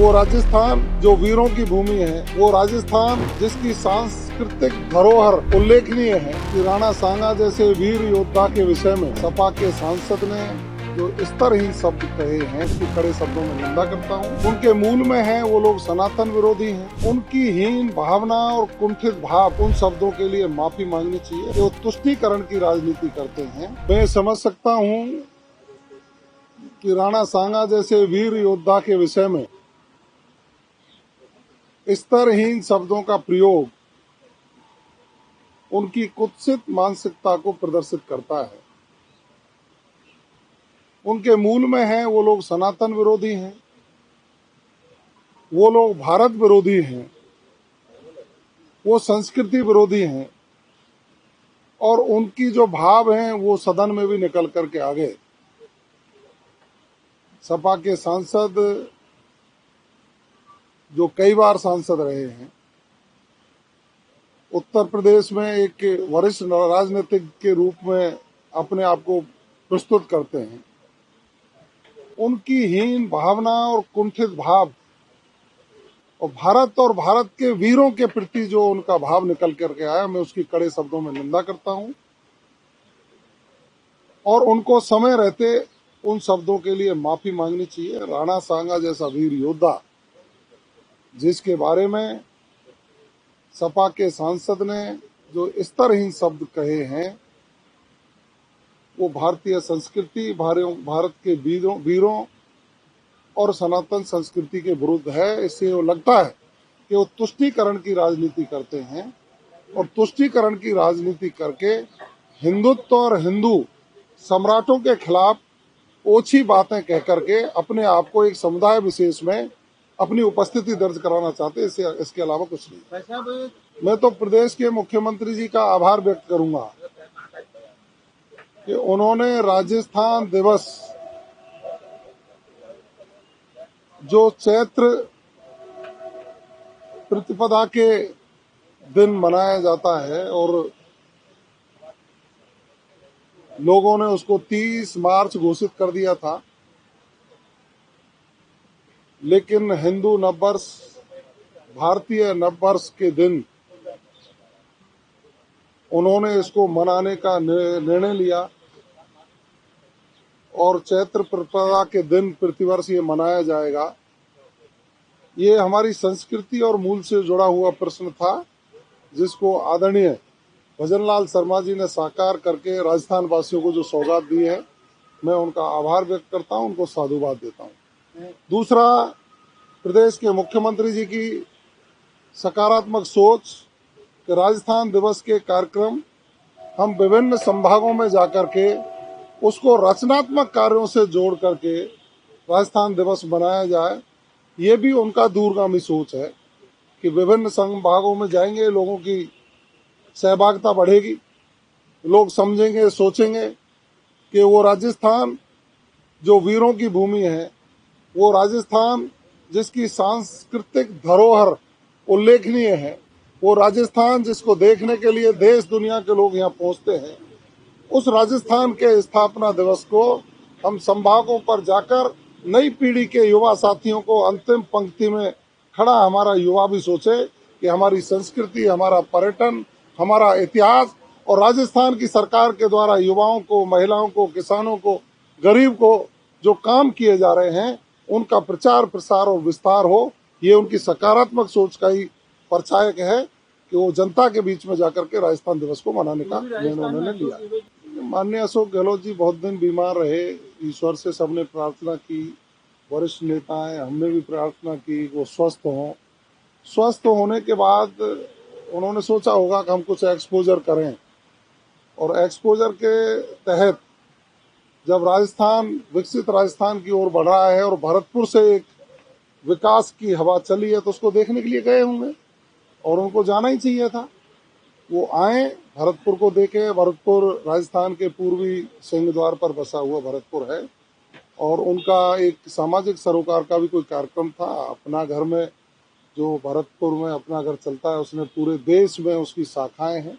वो राजस्थान जो वीरों की भूमि है, वो राजस्थान जिसकी सांस्कृतिक धरोहर उल्लेखनीय है कि राणा सांगा जैसे वीर योद्धा के विषय में सपा के सांसद ने जो स्तरहीन शब्द कहे हैं, उसकी कड़े शब्दों में निंदा करता हूँ। उनके मूल में है वो लोग सनातन विरोधी हैं। उनकी हीन भावना और कुंठित भाव, उन शब्दों के लिए माफी मांगनी चाहिए। वो तुष्टीकरण की राजनीति करते हैं। मैं समझ सकता हूँ कि राणा सांगा जैसे वीर योद्धा के विषय में स्तरहीन शब्दों का प्रयोग उनकी कुत्सित मानसिकता को प्रदर्शित करता है। उनके मूल में है वो लोग सनातन विरोधी हैं, वो लोग भारत विरोधी हैं, वो संस्कृति विरोधी हैं और उनकी जो भाव हैं वो सदन में भी निकल करके आ गए। सपा के सांसद जो कई बार सांसद रहे हैं, उत्तर प्रदेश में एक वरिष्ठ राजनीतिक के रूप में अपने आप को प्रस्तुत करते हैं। उनकी हीन भावना और कुंठित भाव और भारत के वीरों के प्रति जो उनका भाव निकल करके आया, मैं उसकी कड़े शब्दों में निंदा करता हूं और उनको समय रहते उन शब्दों के लिए माफी मांगनी चाहिए। राणा सांगा जैसा वीर योद्धा, जिसके बारे में सपा के सांसद ने जो स्तरहीन शब्द कहे हैं, वो भारतीय संस्कृति, भारत के वीरों और सनातन संस्कृति के विरुद्ध है। इससे वो लगता है कि वो तुष्टीकरण की राजनीति करते हैं और तुष्टीकरण की राजनीति करके हिंदुत्व और हिंदू सम्राटों के खिलाफ ओछी बातें कह करके अपने आप को एक समुदाय विशेष में अपनी उपस्थिति दर्ज कराना चाहते हैं। इसके अलावा कुछ नहीं। मैं तो प्रदेश के मुख्यमंत्री जी का आभार व्यक्त करूंगा कि उन्होंने राजस्थान दिवस जो चैत्र प्रतिपदा के दिन मनाया जाता है और लोगों ने उसको 30 मार्च घोषित कर दिया था, लेकिन हिंदू नववर्ष, भारतीय नववर्ष के दिन उन्होंने इसको मनाने का निर्णय लिया और चैत्र प्रतिपदा के दिन प्रतिवर्ष ये मनाया जाएगा। ये हमारी संस्कृति और मूल से जुड़ा हुआ प्रश्न था, जिसको आदरणीय भजनलाल शर्मा जी ने साकार करके राजस्थान वासियों को जो सौगात दी है, मैं उनका आभार व्यक्त करता हूं, उनको साधुवाद देता हूं। दूसरा, प्रदेश के मुख्यमंत्री जी की सकारात्मक सोच कि राजस्थान दिवस के कार्यक्रम हम विभिन्न संभागों में जाकर के उसको रचनात्मक कार्यों से जोड़ करके राजस्थान दिवस मनाया जाए, ये भी उनका दूरगामी सोच है कि विभिन्न संभागों में जाएंगे, लोगों की सहभागिता बढ़ेगी, लोग समझेंगे, सोचेंगे कि वो राजस्थान जो वीरों की भूमि है, वो राजस्थान जिसकी सांस्कृतिक धरोहर उल्लेखनीय है, वो राजस्थान जिसको देखने के लिए देश दुनिया के लोग यहाँ पहुंचते हैं, उस राजस्थान के स्थापना दिवस को हम संभागों पर जाकर नई पीढ़ी के युवा साथियों को अंतिम पंक्ति में खड़ा हमारा युवा भी सोचे कि हमारी संस्कृति, हमारा पर्यटन, हमारा इतिहास और राजस्थान की सरकार के द्वारा युवाओं को, महिलाओं को, किसानों को, गरीब को जो काम किए जा रहे हैं, उनका प्रचार प्रसार और विस्तार हो। ये उनकी सकारात्मक सोच का ही परिचायक है कि वो जनता के बीच में जाकर के राजस्थान दिवस को मनाने का निर्णय उन्होंने लिया। माननीय अशोक गहलोत जी बहुत दिन बीमार रहे, ईश्वर से सबने प्रार्थना की, वरिष्ठ नेता हैं, हमने भी प्रार्थना की वो स्वस्थ हों। स्वस्थ होने के बाद उन्होंने सोचा होगा कि हम कुछ एक्सपोजर करें और एक्सपोजर के तहत जब राजस्थान विकसित राजस्थान की ओर बढ़ रहा है और भरतपुर से एक विकास की हवा चली है, तो उसको देखने के लिए गए होंगे और उनको जाना ही चाहिए था। वो आए, भरतपुर को देखे। भरतपुर राजस्थान के पूर्वी सिंह द्वार पर बसा हुआ भरतपुर है और उनका एक सामाजिक सरोकार का भी कोई कार्यक्रम था। अपना घर में जो भरतपुर में अपना घर चलता है, उसने पूरे देश में उसकी शाखाएं हैं,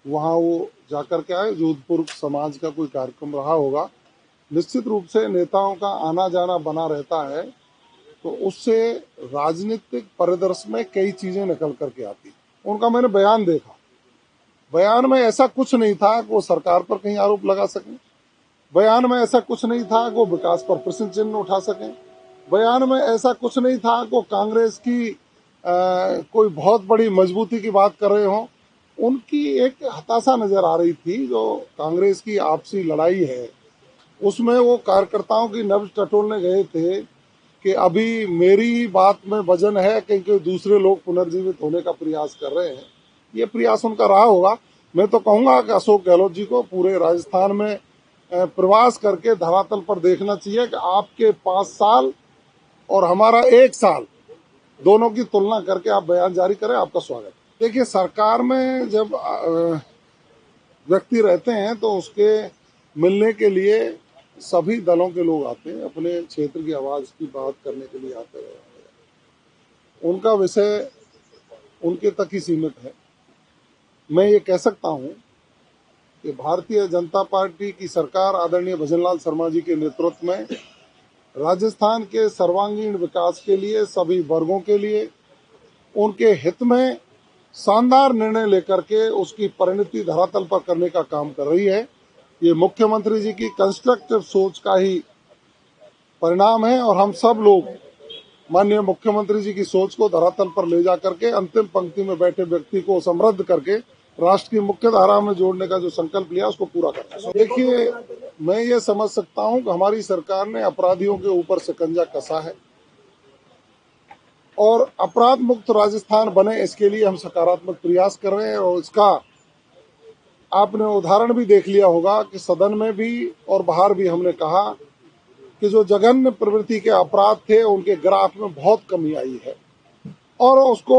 वहाँ वो जाकर के आए। जोधपुर समाज का कोई कार्यक्रम रहा होगा। निश्चित रूप से नेताओं का आना जाना बना रहता है तो उससे राजनीतिक परिदृश्य में कई चीजें निकल करके आती। उनका मैंने बयान देखा, बयान में ऐसा कुछ नहीं था कि वो सरकार पर कहीं आरोप लगा सकें, बयान में ऐसा कुछ नहीं था कि वो विकास पर प्रश्न चिन्ह उठा सकें, बयान में ऐसा कुछ नहीं था कि वो कांग्रेस की कोई बहुत बड़ी मजबूती की बात कर रहे हों। उनकी एक हताशा नजर आ रही थी। जो कांग्रेस की आपसी लड़ाई है उसमें वो कार्यकर्ताओं की नब्ज टटोलने गए थे कि अभी मेरी ही बात में वजन है, क्योंकि दूसरे लोग पुनर्जीवित होने का प्रयास कर रहे हैं। ये प्रयास उनका रहा होगा। मैं तो कहूंगा कि अशोक गहलोत जी को पूरे राजस्थान में प्रवास करके धरातल पर देखना चाहिए कि आपके 5 साल और हमारा 1 साल, दोनों की तुलना करके आप बयान जारी करें। आपका स्वागत। देखिए, सरकार में जब व्यक्ति रहते हैं तो उसके मिलने के लिए सभी दलों के लोग आते हैं, अपने क्षेत्र की आवाज की बात करने के लिए आते हैं। उनका विषय उनके तक ही सीमित है। मैं ये कह सकता हूं कि भारतीय जनता पार्टी की सरकार आदरणीय भजनलाल शर्मा जी के नेतृत्व में राजस्थान के सर्वांगीण विकास के लिए, सभी वर्गों के लिए, उनके हित में शानदार निर्णय लेकर के उसकी परिणति धरातल पर करने का काम कर रही है। ये मुख्यमंत्री जी की कंस्ट्रक्टिव सोच का ही परिणाम है और हम सब लोग माननीय मुख्यमंत्री जी की सोच को धरातल पर ले जाकर के अंतिम पंक्ति में बैठे व्यक्ति को समृद्ध करके राष्ट्र की मुख्य धारा में जोड़ने का जो संकल्प लिया उसको पूरा करना है। देखिए, मैं ये समझ सकता हूं कि हमारी सरकार ने अपराधियों के ऊपर शिकंजा कसा है और अपराध मुक्त राजस्थान बने, इसके लिए हम सकारात्मक प्रयास कर रहे हैं। और इसका आपने उदाहरण भी देख लिया होगा कि सदन में भी और बाहर भी हमने कहा कि जो जघन्य प्रवृत्ति के अपराध थे उनके ग्राफ में बहुत कमी आई है और उसको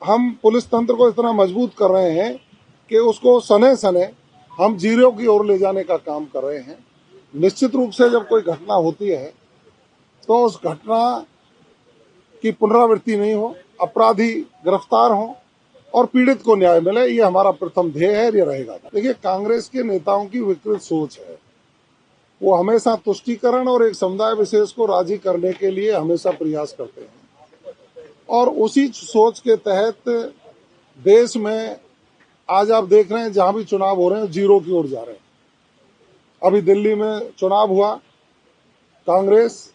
हम पुलिस तंत्र को इतना मजबूत कर रहे हैं कि उसको सने सने हम जीरो की ओर ले जाने का काम कर रहे हैं। निश्चित रूप से जब कोई घटना होती है तो उस घटना की पुनरावृत्ति नहीं हो, अपराधी गिरफ्तार हो और पीड़ित को न्याय मिले, ये हमारा प्रथम ध्येय है, ये रहेगा। देखिए, कांग्रेस के नेताओं की विकृत सोच है। वो हमेशा तुष्टीकरण और एक समुदाय विशेष को राजी करने के लिए हमेशा प्रयास करते हैं और उसी सोच के तहत देश में आज आप देख रहे हैं जहां भी चुनाव हो रहे हैं जीरो की ओर जा रहे हैं। अभी दिल्ली में चुनाव हुआ, कांग्रेस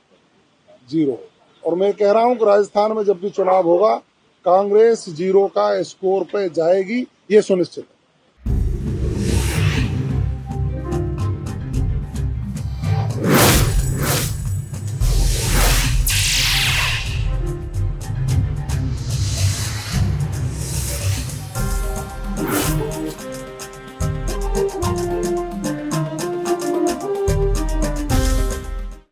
जीरो, और मैं कह रहा हूं कि राजस्थान में जब भी चुनाव होगा कांग्रेस जीरो का स्कोर पे जाएगी, ये सुनिश्चित है।